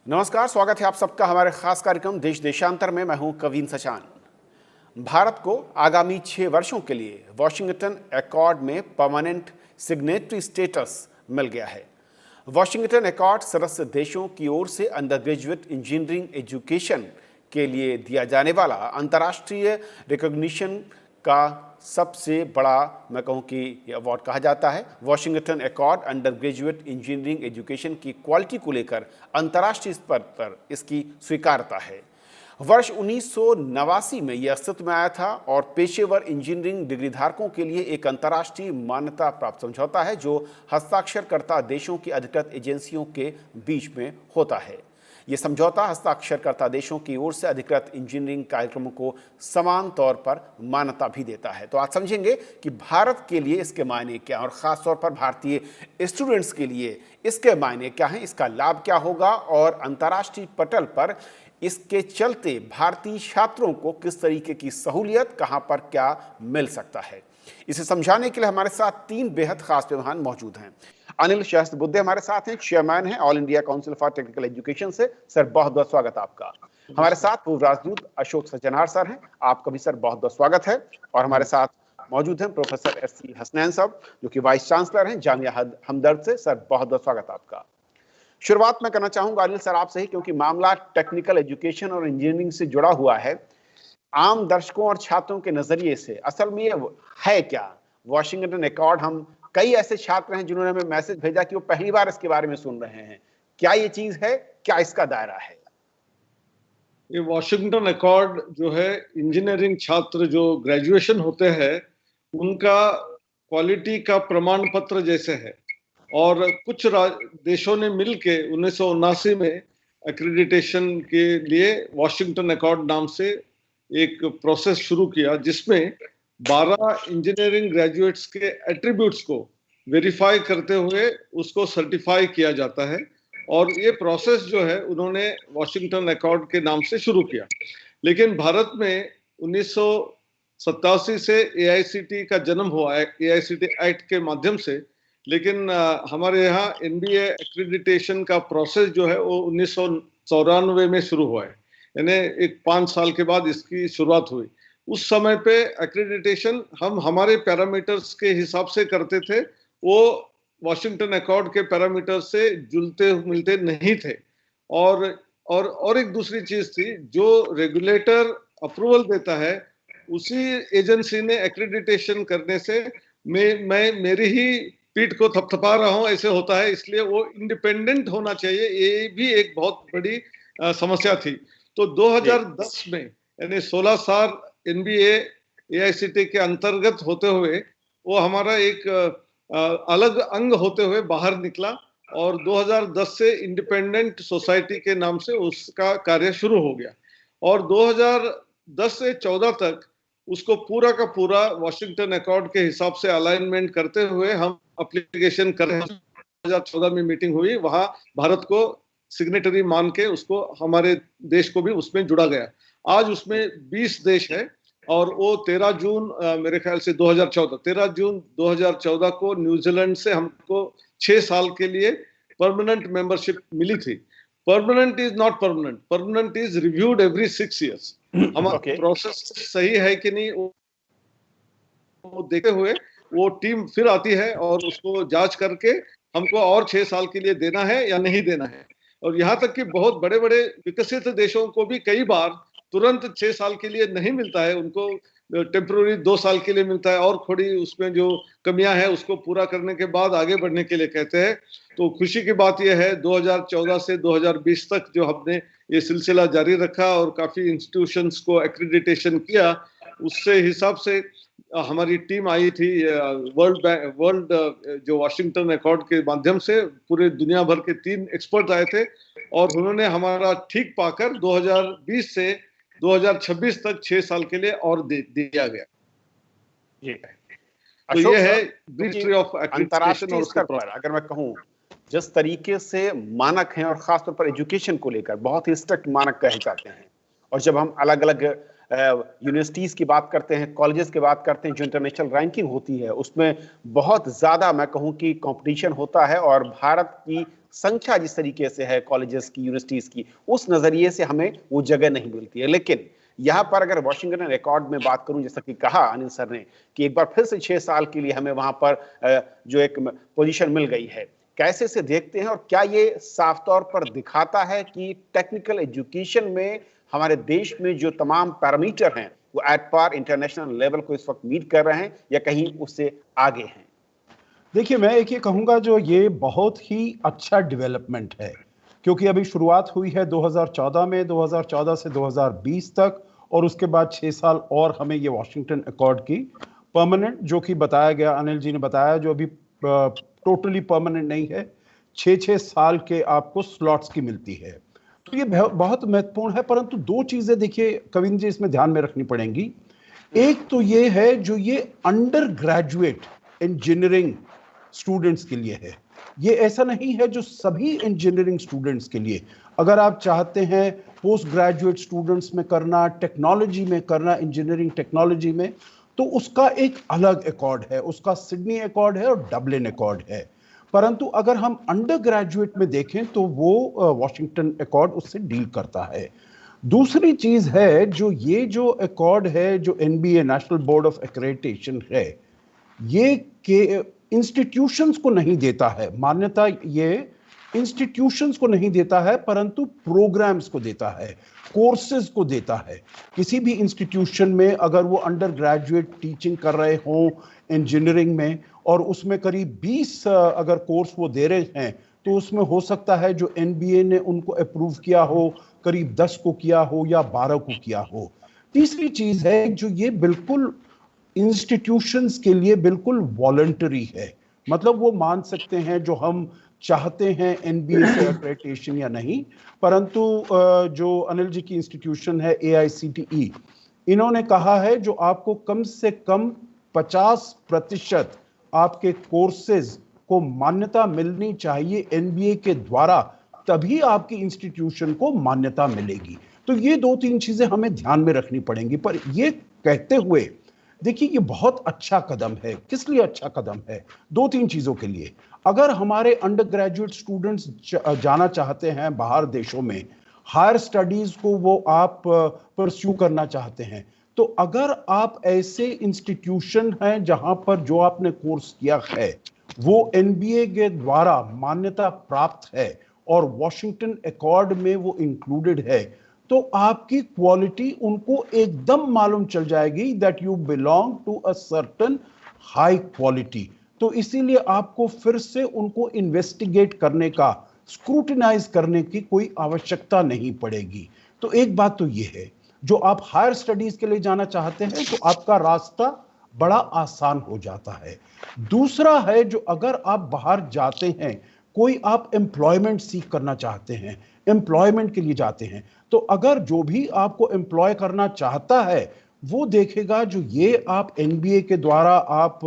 नमस्कार, स्वागत है आप सबका हमारे खास कार्यक्रम देश देशांतर में। मैं हूं कवीन सचान। भारत को आगामी 6 वर्षों के लिए वॉशिंगटन एकॉर्ड में परमानेंट सिग्नेटरी स्टेटस मिल गया है। वॉशिंगटन एकॉर्ड सदस्य देशों की ओर से अंडर ग्रेजुएट इंजीनियरिंग एजुकेशन के लिए दिया जाने वाला अंतर्राष्ट्रीय रिकॉग्निशन का सबसे बड़ा, मैं कहूँ कि अवार्ड कहा जाता है। Washington accord under graduate engineering education की क्वालिटी को लेकर अंतर्राष्ट्रीय स्तर पर इसकी स्वीकार्यता है। वर्ष 1989 में यह अस्तित्व में आया था और पेशेवर इंजीनियरिंग डिग्री धारकों के लिए एक अंतर्राष्ट्रीय मान्यता प्राप्त समझौता है जो हस्ताक्षरकर्ता देशों की अधिकृत एजेंसियों के बीच में होता है। ये समझौता हस्ताक्षरकर्ता देशों की ओर से अधिकृत इंजीनियरिंग कार्यक्रमों को समान तौर पर मान्यता भी देता है। तो आज समझेंगे कि भारत के लिए इसके मायने क्या, और ख़ास तौर पर भारतीय स्टूडेंट्स के लिए इसके मायने क्या हैं, इसका लाभ क्या होगा और अंतर्राष्ट्रीय पटल पर इसके चलते भारतीय छात्रों को किस तरीके की सहूलियत, कहाँ पर क्या मिल सकता है। इसे समझाने के लिए हमारे साथ 3 बेहद खास मेहमान मौजूद हैं। अनिल सहस्त्रबुद्धे हमारे साथ हैं, चेयरमैन हैं all India council for technical education से। सर, बहुत बहुत स्वागत आपका। हमारे साथ पूर्व राजदूत अशोक सज्जनार सर हैं, आपका भी सर बहुत बहुत स्वागत है। और हमारे साथ मौजूद हैं प्रोफेसर एस.सी. हसनैन साहब, जो कि वाइस चांसलर हैं जामिया हमदर्द से। सर, बहुत बहुत स्वागत आपका। शुरुआत मैं करना चाहूंगा अनिल सर आपसे ही, क्योंकि मामला टेक्निकल एजुकेशन और इंजीनियरिंग से जुड़ा हुआ है। आम दर्शकों और छात्रों के नजरिए से असल में ये है क्या वॉशिंगटन एकॉर्ड? हम कई ऐसे छात्र हैं जिन्होंने हमें मैसेज भेजा कि वो पहली बार इसके बारे में सुन रहे हैं। क्या ये चीज है, क्या इसका दायरा है? ये वॉशिंगटन एकॉर्ड जो है, इंजीनियरिंग छात्र जो ग्रेजुएशन होते हैं उनका क्वालिटी का प्रमाण पत्र जैसे है। और कुछ देशों ने मिलके 1979 में एक्रेडिटेशन के लिए वॉशिंगटन एकॉर्ड नाम से एक प्रोसेस शुरू किया, जिसमें 12 इंजीनियरिंग ग्रेजुएट्स के एट्रीब्यूट्स को वेरीफाई करते हुए उसको सर्टिफाई किया जाता है। और ये प्रोसेस जो है उन्होंने वॉशिंगटन एकॉर्ड के नाम से शुरू किया। लेकिन भारत में 1987 से एआईसीटी का जन्म हुआ है, एआईसीटी एक्ट के माध्यम से। लेकिन हमारे यहाँ एनबीए एक्रेडिटेशन का प्रोसेस जो है वो 1994 में शुरू हुआ है, यानी एक 5 साल के बाद इसकी शुरुआत हुई। उस समय पे एक्रेडिटेशन हम हमारे पैरामीटर्स के हिसाब से करते थे, वो वॉशिंगटन एकॉर्ड के पैरामीटर से जुलते मिलते नहीं थे। और एक दूसरी चीज थी, जो रेगुलेटर अप्रूवल देता है उसी एजेंसी ने एक्रेडिटेशन करने से मैं मेरी ही पीठ को थपथपा रहा हूं ऐसे होता है, इसलिए वो इंडिपेंडेंट होना चाहिए। ये भी एक बहुत बड़ी समस्या थी। तो 2010 में यानी 16 साल एनबीए एआईसीटी के अंतर्गत होते हुए वो हमारा एक अलग अंग होते हुए बाहर निकला और 2010 से इंडिपेंडेंट सोसाइटी के नाम से उसका कार्य शुरू हो गया। और 2010 से 14 तक उसको पूरा का पूरा वॉशिंगटन एकॉर्ड के हिसाब से अलाइनमेंट करते हुए हम एप्लीकेशन कर रहे हैं। 2014 में मीटिंग हुई, वहां भारत को सिग्नेटरी मान के उसको हमारे देश को भी उसमें जुड़ा गया। आज उसमें 20 देश है और वो 13 जून मेरे ख्याल से 13 जून 2014 को न्यूजीलैंड से हमको 6 साल के लिए परमानेंट मेंबरशिप मिली थी। Permanent is not permanent, permanent is reviewed every 6 years. हमारा प्रोसेस सही है कि नहीं वो देखते हुए वो टीम फिर आती है और उसको जांच करके हमको और 6 साल के लिए देना है या नहीं देना है। और यहाँ तक कि बहुत बड़े बड़े विकसित देशों को भी कई बार तुरंत 6 साल के लिए नहीं मिलता है, उनको टेम्पररी 2 साल के लिए मिलता है और थोड़ी उसमें जो कमियां हैं उसको पूरा करने के बाद आगे बढ़ने के लिए कहते हैं। तो खुशी की बात यह है 2014 से 2020 तक जो हमने ये सिलसिला जारी रखा और काफी इंस्टीट्यूशंस को एक्रेडिटेशन किया, उससे हिसाब से हमारी टीम आई थी वर्ल्ड जो वॉशिंगटन एकॉर्ड के माध्यम से पूरे दुनिया भर के 3 एक्सपर्ट आए थे और उन्होंने हमारा ठीक पाकर 2020 से 2026 तक 6 साल के लिए और दिया गया। तो ये है हिस्ट्री ऑफ एक्रेडिटेशन। और उसके पर अगर मैं कहूँ जिस तरीके से मानक हैं और खासतौर पर एजुकेशन को लेकर बहुत ही स्ट्रिक्ट मानक कहे जाते हैं, और जब हम अलग अलग यूनिवर्सिटीज की बात करते हैं, कॉलेजेस की बात करते हैं, जो इंटरनेशनल रैंकिंग होती है उसमें बहुत ज्यादा मैं कहूं कि कंपटीशन होता है, और भारत की संख्या जिस तरीके से है कॉलेजेस की, यूनिवर्सिटीज की, उस नजरिए से हमें वो जगह नहीं मिलती है। लेकिन यहां पर अगर वॉशिंगटन रिकॉर्ड में बात करूं, जैसा कि कहा अनिल सर ने कि एक बार फिर से 6 साल के लिए हमें वहां पर जो एक पोजीशन मिल गई है, कैसे से देखते हैं, और क्या ये साफ तौर पर दिखाता है कि टेक्निकल एजुकेशन में हमारे देश में जो तमाम पैरामीटर हैं वो एट पार इंटरनेशनल लेवल को इस वक्त मीट कर रहे हैं या कहीं उससे आगे हैं? देखिए, मैं एक ये कहूँगा, जो ये बहुत ही अच्छा डेवलपमेंट है, क्योंकि अभी शुरुआत हुई है 2014 में, 2014 से 2020 तक, और उसके बाद 6 साल और हमें ये वॉशिंगटन अकॉर्ड की परमानेंट, जो कि बताया गया, अनिल जी ने बताया, जो अभी टोटली परमानेंट नहीं है, 6-6 साल के आपको स्लॉट्स की मिलती है। तो ये बहुत महत्वपूर्ण है, परंतु दो चीज़ें देखिए कविंद्र जी इसमें ध्यान में रखनी पड़ेंगी। एक तो ये है, जो ये अंडर ग्रेजुएट इंजीनियरिंग स्टूडेंट्स के लिए है, ये ऐसा नहीं है जो सभी इंजीनियरिंग स्टूडेंट्स के लिए। अगर आप चाहते हैं पोस्ट ग्रेजुएट स्टूडेंट्स में करना, टेक्नोलॉजी में करना, इंजीनियरिंग टेक्नोलॉजी में, तो उसका एक अलग अकॉर्ड है, उसका सिडनी अकॉर्ड है और डबलिन अकॉर्ड है। परंतु अगर हम अंडर ग्रेजुएट में देखें तो वो वॉशिंगटन अकॉर्ड उससे डील करता है। दूसरी चीज है, जो अकॉर्ड है, जो NBA national board of accreditation है, ये के इंस्टीट्यूशंस को नहीं देता है मान्यता, ये इंस्टीट्यूशंस को नहीं देता है, परंतु प्रोग्राम्स को देता है, कोर्सेज को देता है। किसी भी इंस्टीट्यूशन में अगर वो अंडर ग्रेजुएट टीचिंग कर रहे हों इंजीनियरिंग में, और उसमें करीब 20 अगर कोर्स वो दे रहे हैं, तो उसमें हो सकता है जो एनबीए ने उनको अप्रूव किया हो, करीब 10 को किया हो या 12 को किया हो। तीसरी चीज है, जो ये बिल्कुल इंस्टीट्यूशंस के लिए बिल्कुल वॉलंटरी है, मतलब वो मान सकते हैं जो हम चाहते हैं एनबीए से एक्रेडिटेशन या नहीं। परंतु जो अनिल जी की इंस्टीट्यूशन है एआईसीटीई, इन्होंने कहा है जो आपको कम से कम 50% आपके कोर्सेज को मान्यता मिलनी चाहिए एनबीए के द्वारा, तभी आपकी इंस्टीट्यूशन को मान्यता मिलेगी। तो ये 2-3 चीजें हमें ध्यान में रखनी पड़ेंगी। पर ये कहते हुए देखिए, ये बहुत अच्छा कदम है। किस लिए अच्छा कदम है? 2-3 चीजों के लिए। अगर हमारे अंडर ग्रेजुएट स्टूडेंट्स जाना चाहते हैं बाहर देशों में, हायर स्टडीज को वो आप परस्यू करना चाहते हैं, तो अगर आप ऐसे इंस्टीट्यूशन हैं जहां पर जो आपने कोर्स किया है वो एनबीए के द्वारा मान्यता प्राप्त है और वॉशिंगटन अकॉर्ड में वो इंक्लूडेड है, तो आपकी क्वालिटी उनको एकदम मालूम चल जाएगी that you belong to a certain high quality. तो इसीलिए आपको फिर से उनको इन्वेस्टिगेट करने का, स्क्रूटिनाइज करने की कोई आवश्यकता नहीं पड़ेगी। तो एक बात तो ये है, जो आप हायर स्टडीज के लिए जाना चाहते हैं तो आपका रास्ता बड़ा आसान हो जाता है। दूसरा है, जो अगर आप बाहर जाते हैं, कोई आप एम्प्लॉयमेंट सीख करना चाहते हैं, एम्प्लॉयमेंट के लिए जाते हैं, तो अगर जो भी आपको एम्प्लॉय करना चाहता है वो देखेगा जो ये आप एनबीए के द्वारा आप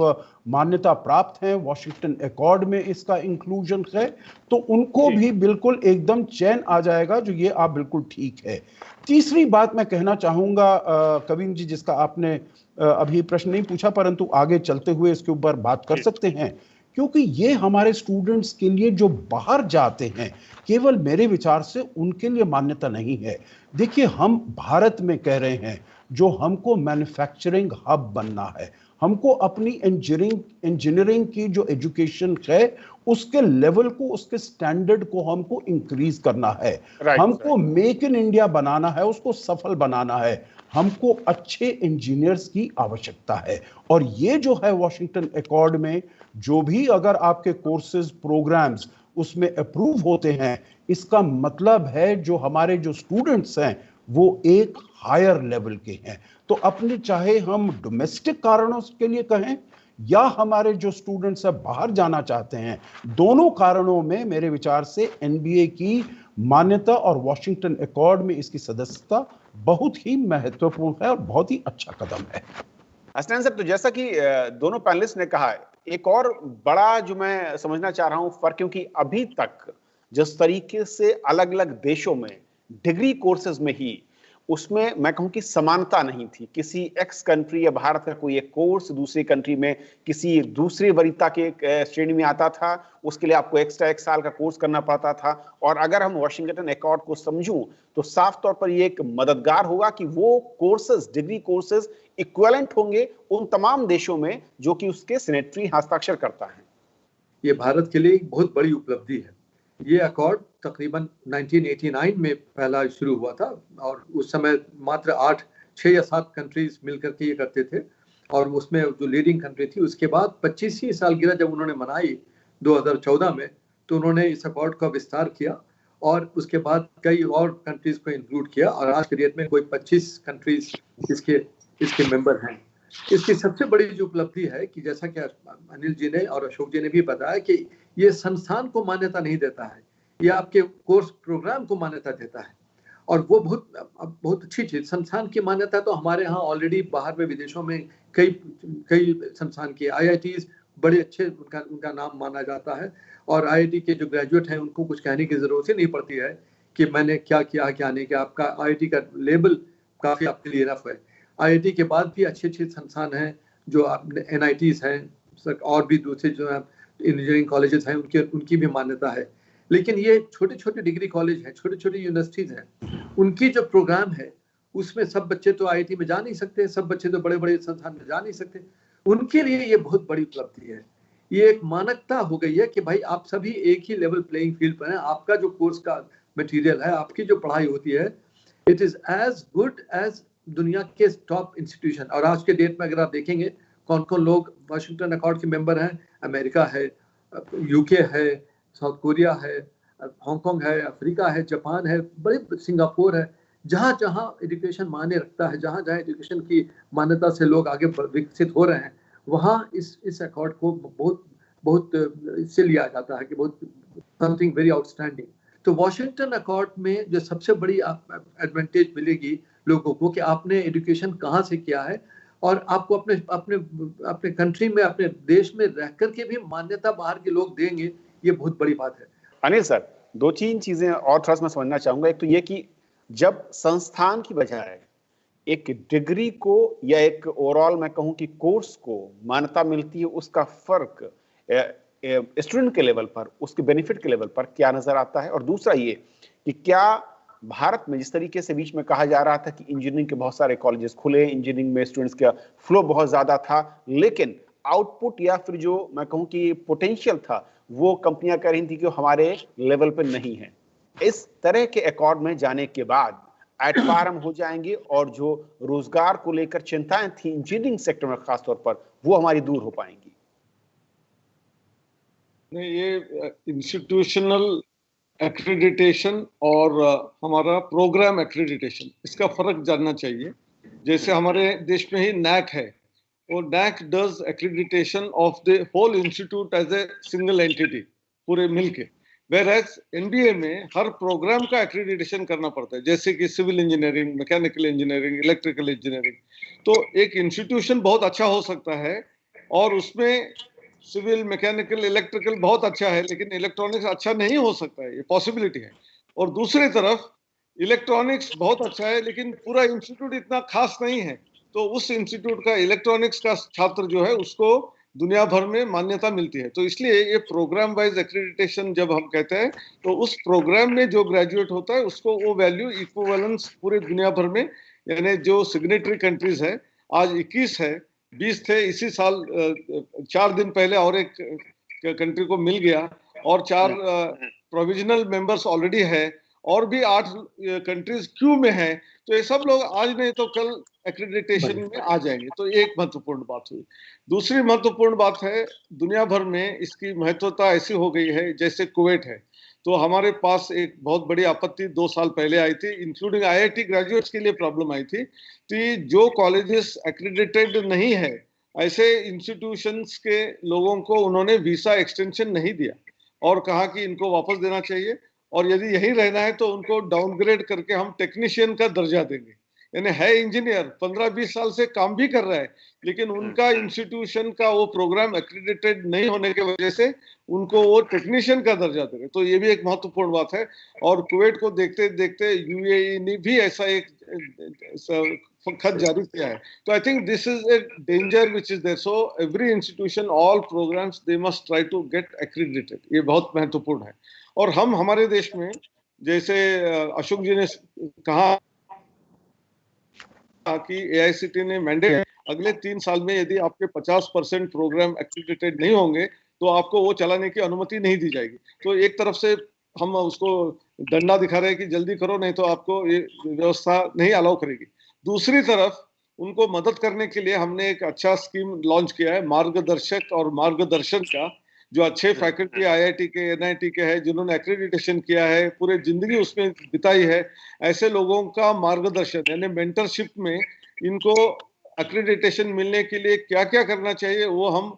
मान्यता प्राप्त हैं, वॉशिंगटन अकॉर्ड में इसका इंक्लूजन है, तो उनको भी बिल्कुल एकदम चैन आ जाएगा जो ये आप बिल्कुल ठीक है। तीसरी बात मैं कहना चाहूंगा कविन जी, जिसका आपने अभी प्रश्न नहीं पूछा, परंतु आगे चलते हुए इसके ऊपर बात कर सकते हैं, क्योंकि ये हमारे स्टूडेंट्स के लिए जो बाहर जाते हैं, केवल मेरे विचार से उनके लिए मान्यता नहीं है। देखिए, हम भारत में कह रहे हैं जो हमको मैन्युफैक्चरिंग हब बनना है, हमको अपनी इंजीनियरिंग की जो एजुकेशन है उसके लेवल को, उसके स्टैंडर्ड को हमको इंक्रीज करना है, हमको मेक इन इंडिया बनाना है, उसको सफल बनाना है, हमको अच्छे इंजीनियर्स की आवश्यकता है। और ये जो है वॉशिंगटन अकॉर्ड में जो भी अगर आपके कोर्सेज प्रोग्राम्स उसमें अप्रूव होते हैं, इसका मतलब है जो हमारे जो स्टूडेंट्स हैं वो एक हायर लेवल के हैं। तो अपने चाहे हम डोमेस्टिक कारणों के लिए कहें या हमारे जो स्टूडेंट्स है बाहर जाना चाहते हैं, दोनों कारणों में मेरे विचार से एनबीए की मान्यता और वॉशिंगटन अकॉर्ड में इसकी सदस्यता बहुत ही महत्वपूर्ण है और बहुत ही अच्छा कदम है। हसनैन साहब, तो जैसा कि दोनों पैनलिस्ट ने कहा, एक और बड़ा जो मैं समझना चाह रहा हूं फर्क, क्योंकि अभी तक जिस तरीके से अलग अलग देशों में डिग्री कोर्सेज में ही उसमें मैं कहूं कि समानता नहीं थी। किसी एक्स कंट्री या भारत का कोई एक कोर्स दूसरी कंट्री में किसी दूसरी वरीयता के श्रेणी में आता था, उसके लिए आपको एक्स्ट्रा 1 साल का कोर्स करना पड़ता था। और अगर हम वॉशिंगटन अकॉर्ड को समझूं तो साफ तौर पर ये एक मददगार होगा कि वो कोर्सेज, डिग्री कोर्सेज इक्विवेलेंट होंगे उन तमाम देशों में जो कि उसके सिग्नेटरी हस्ताक्षर करता है। ये भारत के लिए एक बहुत बड़ी उपलब्धि है। ये अकॉर्ड तकरीबन 1989 में पहला शुरू हुआ था और उस समय मात्र 6 या 7 कंट्रीज मिलकर के ये करते थे और उसमें जो लीडिंग कंट्री थी उसके बाद 25वीं सालगिरह जब उन्होंने मनाई 2014 में, तो उन्होंने इस अकॉर्ड का विस्तार किया और उसके बाद कई और कंट्रीज को इंक्लूड किया और आज के डेट में कोई 25 कंट्रीज इसके मेंबर हैं। इसकी सबसे बड़ी जो उपलब्धि है कि जैसा कि अनिल जी ने और अशोक जी ने भी बताया कि ये संस्थान को मान्यता नहीं देता है, ये आपके कोर्स प्रोग्राम को मान्यता देता है और वो बहुत अच्छी चीज। संस्थान की मान्यता तो हमारे यहाँ ऑलरेडी बाहर में विदेशों में कई संस्थान की IITs बड़े अच्छे उनका नाम माना जाता है और IIT के जो ग्रेजुएट हैं उनको कुछ कहने की जरूरत ही नहीं पड़ती है कि मैंने क्या किया क्या नहीं किया। आपका IIT का लेबल काफी आपके लिए रफ है। IIT के बाद भी अच्छे संस्थान हैं जो NITs हैं और भी दूसरे जो इंजीनियरिंग कॉलेजेस हैं उनकी भी मान्यता है। लेकिन ये छोटे छोटे डिग्री कॉलेज हैं, छोटे छोटे यूनिवर्सिटीज हैं, उनकी जो प्रोग्राम है उसमें सब बच्चे तो IIT में जा नहीं सकते, सब बच्चे तो बड़े बड़े संस्थान में जा नहीं सकते। उनके लिए ये बहुत बड़ी उपलब्धि है। ये एक मानकता हो गई है कि भाई आप सभी एक ही लेवल प्लेइंग फील्ड पर हैं। आपका जो कोर्स का मटेरियल है, आपकी जो पढ़ाई होती है, it is as good as दुनिया के टॉप इंस्टीट्यूशन। और आज के डेट में अगर आप देखेंगे कौन कौन लोग वाशिंगटन अकॉर्ड के मेंबर हैं, अमेरिका है, UK है, साउथ कोरिया है, हांगकांग है, अफ्रीका है, जापान है, बड़े सिंगापुर है। जहाँ जहाँ एजुकेशन मायने रखता है, जहाँ जहाँ एजुकेशन की मान्यता से लोग आगे विकसित हो रहे हैं, वहाँ इस अकॉर्ड को बहुत इससे लिया जाता है कि बहुत समथिंग वेरी आउटस्टैंडिंग। तो वॉशिंगटन अकॉर्ड में जो सबसे बड़ी एडवांटेज मिलेगी लोगों को कि आपने एजुकेशन कहाँ से किया है और आपको अपने कंट्री में, अपने देश में रह करके भी मान्यता बाहर के लोग देंगे, ये बहुत बड़ी बात है। अनिल सर, 2-3 चीजें और थोड़ा सा मैं समझना चाहूंगा। एक तो ये कि जब संस्थान की बजाय एक डिग्री को या एक ओवरऑल मैं कहूं कि कोर्स को मान्यता मिलती है, उसका फर्क स्टूडेंट के लेवल पर, उसके बेनिफिट के लेवल पर क्या नजर आता है? और दूसरा ये कि क्या भारत में जिस तरीके से बीच में कहा जा रहा था कि इंजीनियरिंग के बहुत सारे कॉलेजेस खुले, इंजीनियरिंग में स्टूडेंट्स का फ्लो बहुत ज्यादा था, लेकिन आउटपुट या फिर जो मैं कहूं कि पोटेंशियल था वो कंपनियां कह रही थी कि हमारे लेवल पे नहीं है। इस तरह के अकॉर्ड में जाने के बाद एट पार हम हो जाएंगे और जो रोजगार को लेकर चिंताएं थी इंजीनियरिंग सेक्टर में खासतौर पर, वो हमारी दूर हो पाएंगी। नहीं, ये इंस्टीट्यूशनल एक्रेडिटेशन और हमारा प्रोग्राम एक्रेडिटेशन, इसका फर्क जानना चाहिए। जैसे हमारे देश में ही NAAC है, और NAAC does accreditation of the whole institute as a single entity, पूरे मिलके। वेयरएज NBA में हर प्रोग्राम का एक्रेडिटेशन करना पड़ता है, जैसे कि civil engineering, mechanical engineering, electrical engineering. तो एक इंस्टीट्यूशन बहुत अच्छा हो सकता है और उसमें सिविल, मैकेनिकल, इलेक्ट्रिकल बहुत अच्छा है, लेकिन इलेक्ट्रॉनिक्स अच्छा नहीं हो सकता है, ये पॉसिबिलिटी है। और दूसरी तरफ इलेक्ट्रॉनिक्स बहुत अच्छा है, लेकिन पूरा इंस्टीट्यूट इतना खास नहीं है, तो उस इंस्टीट्यूट का इलेक्ट्रॉनिक्स का छात्र जो है उसको दुनिया भर में मान्यता मिलती है। तो इसलिए ये प्रोग्राम वाइज एक्रेडिटेशन जब हम कहते हैं, तो उस प्रोग्राम में जो ग्रेजुएट होता है उसको वो वैल्यू इक्विवेलेंस पूरे दुनिया भर में, यानी जो सिग्नेटरी कंट्रीज है, आज 21 है, 20 थे, इसी साल 4 दिन पहले और एक कंट्री को मिल गया, और 4 प्रोविजनल मेंबर्स ऑलरेडी है, और भी 8 कंट्रीज क्यू में है। तो ये सब लोग आज नहीं तो कल एक्रेडिटेशन में आ जाएंगे। तो एक महत्वपूर्ण बात हुई। दूसरी महत्वपूर्ण बात है, दुनिया भर में इसकी महत्वता ऐसी हो गई है, जैसे कुवैत है, तो हमारे पास एक बहुत बड़ी आपत्ति 2 साल पहले आई थी, इंक्लूडिंग IIT ग्रेजुएट्स के लिए प्रॉब्लम आई थी कि जो कॉलेजेस एक्रेडिटेड नहीं है, ऐसे इंस्टीट्यूशंस के लोगों को उन्होंने वीसा एक्सटेंशन नहीं दिया और कहा कि इनको वापस देना चाहिए, और यदि यही रहना है तो उनको डाउनग्रेड करके हम टेक्नीशियन का दर्जा देंगे। यानी है इंजीनियर, 15-20 साल से काम भी कर रहा है, लेकिन उनका इंस्टीट्यूशन का वो प्रोग्राम एक्रेडिटेड नहीं होने की वजह से उनको वो टेक्नीशियन का दर्जा दे रहे। तो ये भी एक महत्वपूर्ण बात है। और कुवैत को देखते देखते यूएई ने भी ऐसा एक खत जारी किया है। तो I think this is a danger which is there. So every institution, all programmes, they must try to get accredited. ये बहुत महत्वपूर्ण है। और हम हमारे देश में, जैसे अशोक जी ने कहा कि एआईसीटी ने मैंडेट, अगले 3 साल में यदि आपके 50% प्रोग्राम एक्रेडिटेड नहीं होंगे तो आपको वो चलाने की अनुमति नहीं दी जाएगी। तो एक तरफ से हम उसको डंडा दिखा रहे हैं कि जल्दी करो, नहीं तो आपको ये व्यवस्था नहीं अलाउ करेगी। दूसरी तरफ उनको मदद करने के लिए हमने एक अच्छा स्कीम लॉन्च किया है, मार्गदर्शक और मार्गदर्शन का। जो अच्छे फैकल्टी आईआईटी के, एनआईटी के हैं, जिन्होंने एक्रेडिटेशन किया है, पूरे जिंदगी उसमें बिताई है, ऐसे लोगों का मार्गदर्शन यानी मेंटरशिप में इनको एक्रेडिटेशन मिलने के लिए क्या क्या करना चाहिए वो हम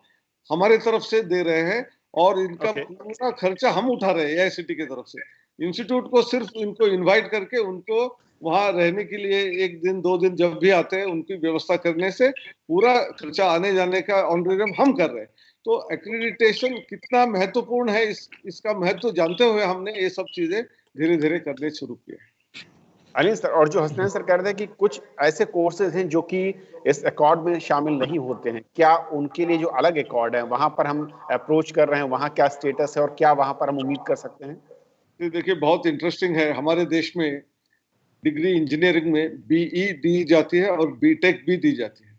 हमारे तरफ से दे रहे हैं। और इनका पूरा खर्चा हम उठा रहे हैं एआईसीटी की तरफ से। इंस्टीट्यूट को सिर्फ इनको इनवाइट करके उनको वहां रहने के लिए 1 दिन 2 दिन जब भी आते हैं उनकी व्यवस्था करने से पूरा खर्चा आने जाने का ऑनरेरियम हम कर रहे हैं। तो एक्रेडिटेशन कितना महत्वपूर्ण है, इसका महत्व जानते हुए हमने ये सब चीजें धीरे धीरे करने शुरू किए। अनिल सर, और जो हसनैन सर कह रहे थे कि कुछ ऐसे कोर्सेज हैं जो कि इस अकॉर्ड में शामिल नहीं होते हैं, क्या उनके लिए जो अलग अकॉर्ड है वहां पर हम अप्रोच कर रहे हैं, वहां क्या स्टेटस है और क्या वहां पर हम उम्मीद कर सकते हैं? देखिए, बहुत इंटरेस्टिंग है। हमारे देश में डिग्री इंजीनियरिंग में बीई दी जाती है और बीटेक भी दी जाती है।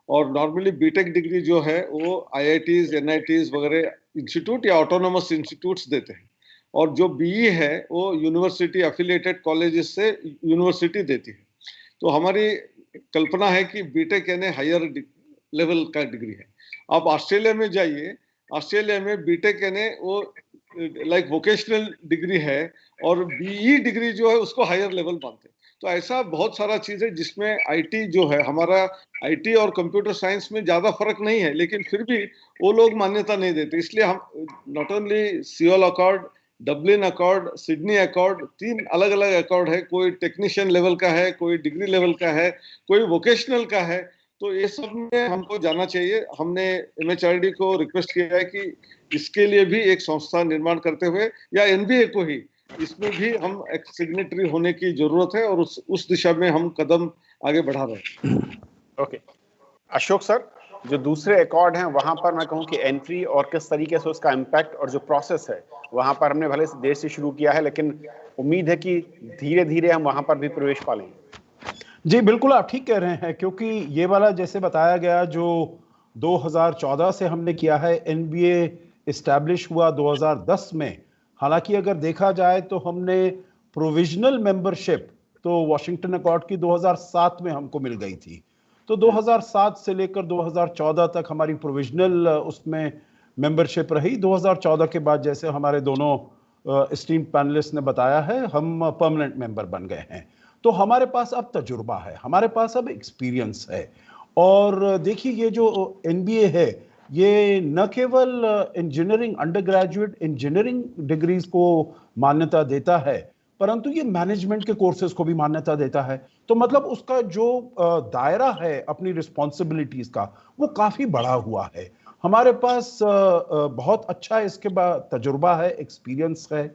और नॉर्मली बीटेक डिग्री जो है वो आईआईटीज, एनआईटीज वगैरह इंस्टीट्यूट या ऑटोनोमस इंस्टीट्यूट्स देते हैं। और जो बीई है वो यूनिवर्सिटी एफिलिएटेड कॉलेजेस से यूनिवर्सिटी देती है। तो हमारी कल्पना है कि बीटेक यानी हायर लेवल का डिग्री है। आप ऑस्ट्रेलिया में जाइए, ऑस्ट्रेलिया में बीटेक यानी वो लाइक वोकेशनल डिग्री है और बीई डिग्री जो है उसको हायर लेवल मानते हैं। तो ऐसा बहुत सारा चीज है जिसमें आईटी जो है, हमारा आईटी और कंप्यूटर साइंस में ज्यादा फर्क नहीं है, लेकिन फिर भी वो लोग मान्यता नहीं देते। इसलिए हम not only Seoul accord, Dublin accord, Sydney accord, 3 अलग अलग अकॉर्ड है। कोई टेक्नीशियन लेवल का है, कोई डिग्री लेवल का है, कोई वोकेशनल का है। तो ये सब में हमको जाना चाहिए। हमने एमएचआरडी को रिक्वेस्ट किया है कि इसके लिए भी एक संस्था निर्माण करते हुए, या एनबीए को ही, इसमें भी हम एक सिग्नेटरी होने की जरूरत है और उस दिशा में हम कदम आगे बढ़ा रहे हैं। ओके अशोक सर, जो दूसरे अकॉर्ड हैं वहां पर मैं कहूं कि एंट्री और किस तरीके से उसका इम्पैक्ट और जो प्रोसेस है वहां पर हमने भले देर से शुरू किया है, लेकिन उम्मीद है कि धीरे धीरे हम वहां पर भी प्रवेश पा लेंगे। जी बिल्कुल, आप ठीक कह रहे हैं, क्योंकि ये वाला जैसे बताया गया जो 2014 से हमने किया है, एनबीए इस्टेब्लिश हुआ 2010 में। हालांकि अगर देखा जाए तो हमने प्रोविजनल मेंबरशिप तो वॉशिंगटन अकॉर्ड की 2007 में हमको मिल गई थी। तो 2007 से लेकर 2014 तक हमारी प्रोविजनल उसमें मेंबरशिप रही। 2014 के बाद जैसे हमारे दोनों स्टीम पैनलिस्ट ने बताया है, हम परमानेंट मेंबर बन गए हैं। तो हमारे पास अब तजुर्बा है, हमारे पास अब एक्सपीरियंस है। और देखिए, ये जो एनबीए है ये न केवल engineering, under graduate engineering degrees को मान्यता देता है, परंतु ये मैनेजमेंट के कोर्सेज को भी मान्यता देता है। तो मतलब उसका जो दायरा है अपनी रिस्पॉन्सिबिलिटीज का, वो काफी बढ़ा हुआ है। हमारे पास बहुत अच्छा इसके बाद तजुर्बा है, एक्सपीरियंस है।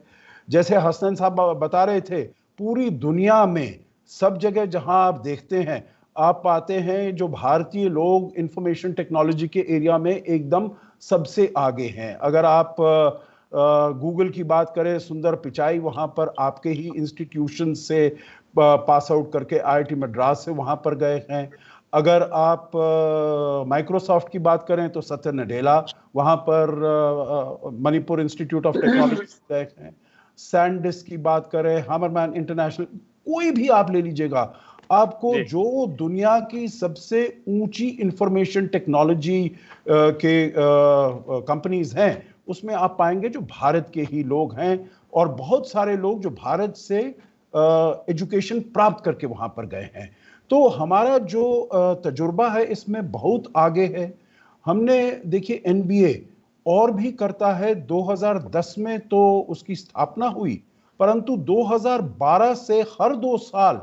जैसे हसन साहब बता रहे थे, पूरी दुनिया में सब जगह जहां आप देखते हैं, आप पाते हैं जो भारतीय लोग इंफॉर्मेशन टेक्नोलॉजी के एरिया में एकदम सबसे आगे हैं। अगर आप गूगल की बात करें, सुंदर पिचाई वहां पर आपके ही इंस्टीट्यूशन से पास आउट करके आईआईटी मद्रास से वहां पर गए हैं। अगर आप माइक्रोसॉफ्ट की बात करें तो सत्य नडेला वहां पर मणिपुर इंस्टीट्यूट ऑफ टेक्नोलॉजी गए हैं। सैंडिस्क की बात करें, हामरमैन इंटरनेशनल, कोई भी आप ले लीजिएगा, आपको जो दुनिया की सबसे ऊंची इंफॉर्मेशन टेक्नोलॉजी के कंपनीज हैं उसमें आप पाएंगे जो भारत के ही लोग हैं, और बहुत सारे लोग जो भारत से एजुकेशन प्राप्त करके वहां पर गए हैं। तो हमारा जो तजुर्बा है इसमें बहुत आगे है। हमने देखिए एनबीए और भी करता है। 2010 में तो उसकी स्थापना हुई, परंतु 2012 से हर 2 साल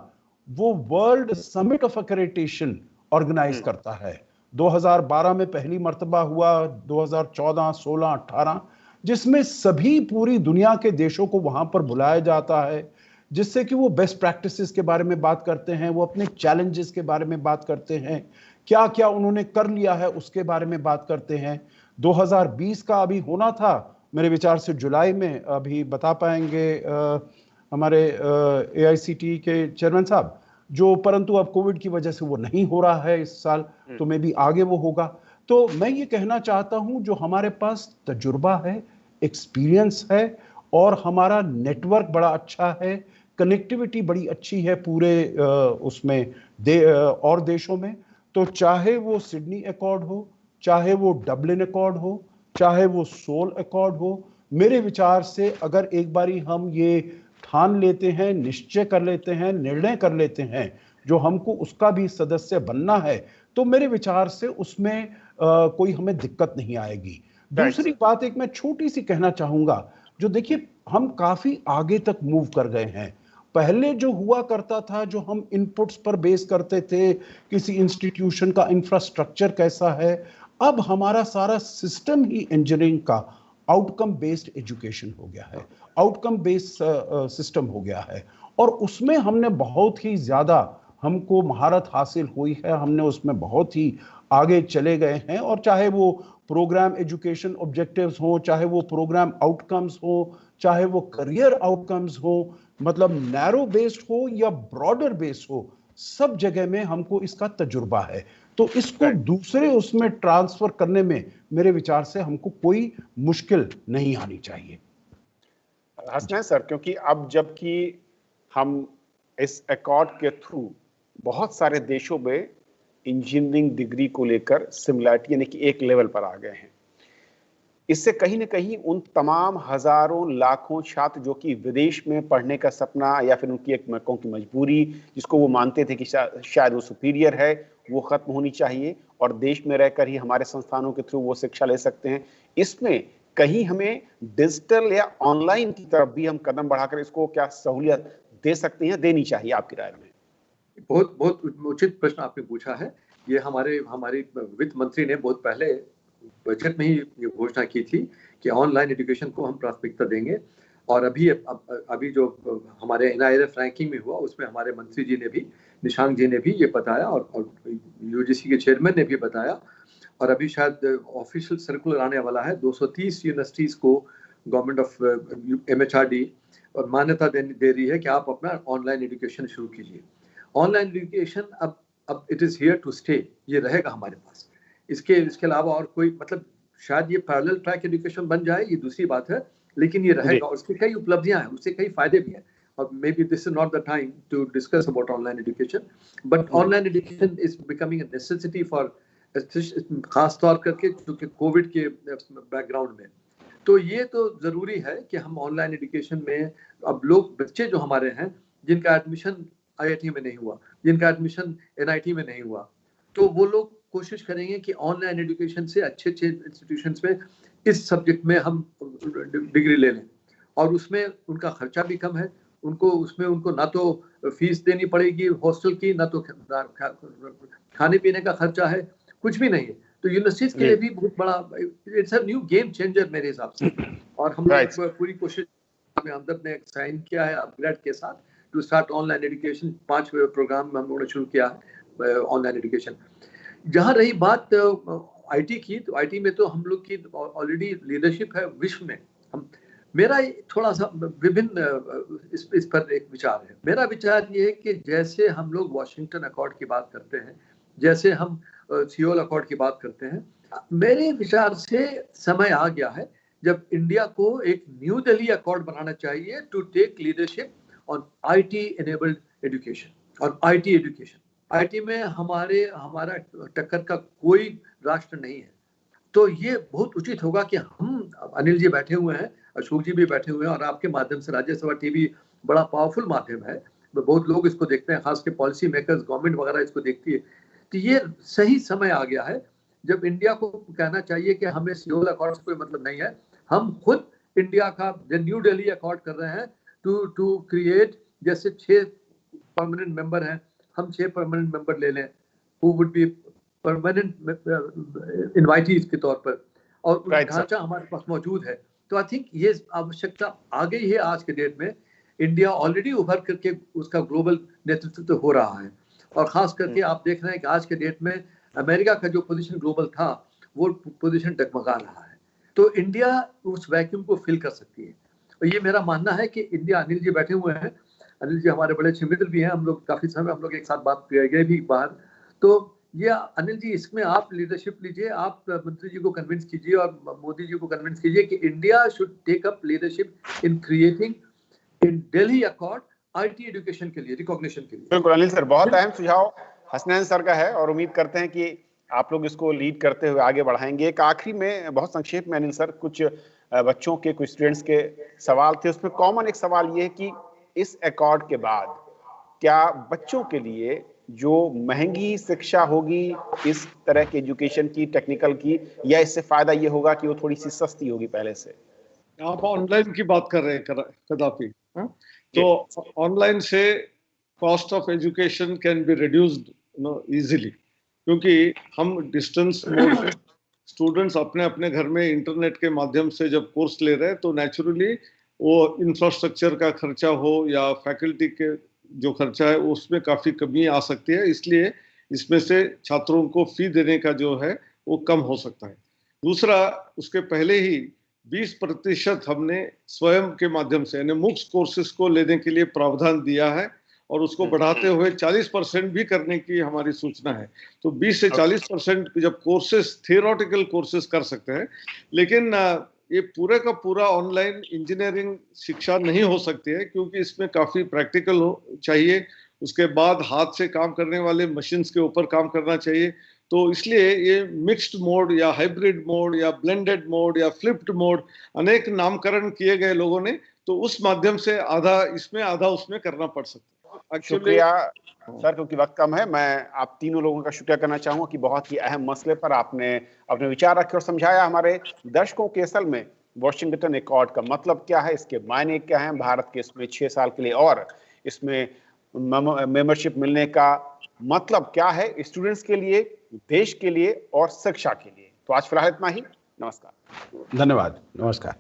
वो world summit of accreditation organise करता है। 2012 में पहली मर्तबा हुआ, 2014, 16, 18, जिसमें सभी पूरी दुनिया के देशों को वहां पर बुलाया जाता है, जिससे कि वो बेस्ट प्रैक्टिसेस के बारे में बात करते हैं, वो अपने चैलेंजेस के बारे में बात करते हैं, क्या क्या उन्होंने कर लिया है उसके बारे में बात करते हैं। 2020 का अभी होना था मेरे विचार से जुलाई में, अभी बता पाएंगे हमारे AICTE के चेयरमैन साहब, जो परंतु अब कोविड की वजह से वो नहीं हो रहा है इस साल, तो मे भी आगे वो होगा। तो मैं ये कहना चाहता हूं जो हमारे पास तजुर्बा है, एक्सपीरियंस है और हमारा नेटवर्क बड़ा अच्छा है, कनेक्टिविटी बड़ी अच्छी है पूरे उसमें और देशों में, तो चाहे वो सिडनी एकॉर्ड हो, चाहे वो डबलिन एकॉर्ड हो, चाहे वो सोल एकॉर्ड हो, मेरे विचार से अगर एक बारी हम ये ठान लेते हैं, निश्चय कर लेते हैं, निर्णय कर लेते हैं जो हमको उसका भी सदस्य बनना है, तो मेरे विचार से उसमें कोई हमें दिक्कत नहीं आएगी। दूसरी बात एक मैं छोटी सी कहना चाहूंगा, जो देखिए हम काफी आगे तक मूव कर गए हैं। पहले जो हुआ करता था, जो हम इनपुट्स पर बेस करते थे, किसी इंस्टीट्यूशन का इंफ्रास्ट्रक्चर कैसा है, अब हमारा सारा सिस्टम ही इंजीनियरिंग का आउटकम बेस्ड एजुकेशन हो गया है, आउटकम बेस्ड सिस्टम हो गया है, और उसमें हमने बहुत ही ज्यादा हमको महारत हासिल हुई है, हमने उसमें बहुत ही आगे चले गए हैं। और चाहे वो प्रोग्राम एजुकेशन ऑब्जेक्टिव्स हो, चाहे वो प्रोग्राम आउटकम्स हो, चाहे वो करियर आउटकम्स हो, मतलब नैरो बेस्ड हो या ब्रॉडर बेस्ड हो, सब जगह में हमको इसका तजुर्बा है। तो इसको दूसरे उसमें ट्रांसफर करने में मेरे विचार से हमको कोई मुश्किल नहीं आनी चाहिए। हसनैन सर, क्योंकि अब जबकि हम इस एकॉर्ड के थ्रू बहुत सारे देशों में इंजीनियरिंग डिग्री को लेकर सिमिलरिटी यानी कि एक लेवल पर आ गए हैं, इससे कहीं ना कहीं उन तमाम हजारों लाखों छात्र जो कि विदेश में पढ़ने का सपना या फिर उनकी एक की मजबूरी, जिसको वो मानते थे कि शायद वो सुपीरियर है, वो खत्म होनी चाहिए और देश में रहकर ही हमारे संस्थानों के थ्रू वो शिक्षा ले सकते हैं, इसमें कहीं हमें डिजिटल या ऑनलाइन की तरफ भी हम कदम बढ़ाकर इसको क्या सहूलियत दे सकते हैं, देनी चाहिए आपकी राय में? बहुत बहुत उचित प्रश्न आपने पूछा है। ये हमारी वित्त मंत्री ने बहुत पहले बजट में ही ये घोषणा की थी कि ऑनलाइन एजुकेशन को हम प्राथमिकता देंगे। और अभी जो हमारे NIRF रैंकिंग में हुआ, उसमें हमारे मंत्री जी ने भी, निशांक जी ने भी ये बताया, और UGC के चेयरमैन ने भी बताया। और अभी शायद ऑफिशियल सर्कुलर आने वाला है, 230 यूनिवर्सिटीज को गवर्नमेंट ऑफ MHRD और मान्यता दे रही है कि आप अपना ऑनलाइन एजुकेशन शुरू कीजिए। ऑनलाइन एजुकेशन अब it is here to stay, ये रहेगा हमारे पास। इसके अलावा और कोई, मतलब शायद ये पैरेलल ट्रैक एजुकेशन बन जाए, ये दूसरी बात है, लेकिन ये रहेगा और उसकी कई उपलब्धियां हैं, उससे कई फायदे भी हैं। और maybe this is not the time to discuss about online education, but online education is becoming a necessity for, खास तौर करके क्योंकि कोविड के बैकग्राउंड में। तो ये तो जरूरी है कि हम ऑनलाइन एजुकेशन में, अब लोग, बच्चे जो हमारे हैं जिनका एडमिशन IIT में नहीं हुआ, जिनका एडमिशन NIT में नहीं हुआ, तो वो लोग कोशिश करेंगे कि ऑनलाइन एजुकेशन से अच्छे इंस्टीट्यूशंस में इस सब्जेक्ट में हम डिग्री ले लें, और उसमें उनका खर्चा भी कम है, उनको ना तो फीस देनी पड़ेगी हॉस्टल की, ना तो खाने पीने का खर्चा है, कुछ भी नहीं है। तो यूनिवर्सिटीज के लिए भी बहुत बड़ा, it's a new game changer मेरे हिसाब से। और हम लोग पूरी कोशिश में हमदर्द ने साइन किया है अपग्रेड के साथ to start online education. 5 programme हम लोगों ने शुरू किया है ऑनलाइन एजुकेशन। जहाँ रही बात IT की, तो IT में तो हम लोग की ऑलरेडी लीडरशिप है विश्व में। मेरा थोड़ा सा विभिन्न इस पर एक विचार है। मेरा विचार ये है कि जैसे हम लोग वाशिंगटन अकॉर्ड की बात करते हैं, जैसे हम सियोल अकॉर्ड की बात करते हैं, मेरे विचार से समय आ गया है जब इंडिया को एक न्यू दिल्ली अकॉर्ड बनाना चाहिए to take leadership on IT enabled education और IT एजुकेशन। IT में हमारा टक्कर का कोई राष्ट्र नहीं है। तो ये बहुत उचित होगा कि हम, अनिल जी बैठे हुए हैं, अशोक जी भी बैठे हुए हैं, और आपके माध्यम से राज्यसभा टीवी बड़ा पावरफुल माध्यम है, बहुत लोग इसको देखते हैं, खास के पॉलिसी मेकर्स, गवर्नमेंट वगैरह इसको देखती है। तो ये सही समय आ गया है जब इंडिया को कहना चाहिए कि हमें सियोल अकॉर्ड से कोई मतलब नहीं है, हम खुद इंडिया का न्यू दिल्ली अकॉर्ड कर रहे हैं टू क्रिएट, जैसे 6 परमानेंट मेंबर हैं, हम 6 परमानेंट मेंबर ले लें who would be permanent invitees के तौर पर, और ढांचा हमारे पास मौजूद है। तो आई थिंक ये आवश्यकता आ गई है आज के डेट में। इंडिया ऑलरेडी उभर करके उसका ग्लोबल नेतृत्व तो हो रहा है, और खास करके आप देख रहे हैं कि आज के डेट में अमेरिका का जो पोजीशन ग्लोबल था वो पोजीशन डगमगा रहा है। तो इंडिया उस वैक्यूम को फिल कर सकती है, और ये मेरा मानना है कि इंडिया, अनिल जी बैठे हुए हैं, अनिल जी हमारे बड़े अच्छे मित्र भी हैं, हम लोग काफी समय हम लोग एक साथ बात गए भी बाहर। तो ये अनिल जी, इसमें आप लीडरशिप लीजिए, आप मंत्री जी को कन्विंस कीजिए और मोदी जी को कन्विंस कीजिए कि India should take up leadership in creating in Delhi accord IT education के लिए, रिकॉग्निशन के लिए। बिल्कुल अनिल सर, बहुत अहम सुझाव हसनैन सर का है और उम्मीद करते हैं कि आप लोग इसको लीड करते हुए आगे बढ़ाएंगे। एक आखिरी में बहुत संक्षेप में अनिल सर, कुछ बच्चों के, कुछ स्टूडेंट्स के सवाल थे, उसमें कॉमन एक सवाल ये है कि इस अकॉर्ड के बाद क्या बच्चों के लिए जो महंगी शिक्षा होगी इस तरह की एजुकेशन की, टेक्निकल की, या इससे फायदा ये होगा कि वो थोड़ी सी सस्ती होगी पहले से? आप ऑनलाइन की बात कर रहे हैं कदापि, तो ऑनलाइन से cost of education can be reduced easily, क्योंकि हम डिस्टेंस मोड स्टूडेंट्स अपने अपने घर में इंटरनेट के माध्यम से जब कोर्स ले रहे हैं, तो नेचुरली वो इंफ्रास्ट्रक्चर का खर्चा हो या फैकल्टी के जो खर्चा है उसमें काफी कमी आ सकती है, इसलिए इसमें से छात्रों को फी देने का जो है वो कम हो सकता है। दूसरा, उसके पहले ही 20% हमने स्वयं के माध्यम से यानी मुक्स कोर्सेज को लेने के लिए प्रावधान दिया है, और उसको बढ़ाते हुए 40% भी करने की हमारी सूचना है। तो 20 से 40% जब कोर्सेज, थियोरेटिकल कोर्सेज कर सकते हैं, लेकिन ये पूरे का पूरा ऑनलाइन इंजीनियरिंग शिक्षा नहीं हो सकती है, क्योंकि इसमें काफी प्रैक्टिकल चाहिए, उसके बाद हाथ से काम करने वाले मशीन्स के ऊपर काम करना चाहिए। तो इसलिए ये मिक्स्ड मोड या हाइब्रिड मोड या ब्लेंडेड मोड या फ्लिप्ड मोड, अनेक नामकरण किए गए लोगों ने, तो उस माध्यम से आधा इसमें आधा उसमें करना पड़ सकता है। शुक्रिया सर, क्योंकि वक्त कम है, मैं आप तीनों लोगों का शुक्रिया करना चाहूंगा कि बहुत ही अहम मसले पर आपने अपने विचार रखे और समझाया हमारे दर्शकों के असल में वॉशिंगटन अकॉर्ड का मतलब क्या है, इसके मायने क्या हैं, भारत के इसमें 6 साल के लिए और इसमें मेंबरशिप मिलने का मतलब क्या है स्टूडेंट्स के लिए, देश के लिए और शिक्षा के लिए। तो आज फिलहाल इतना ही। नमस्कार। धन्यवाद। नमस्कार।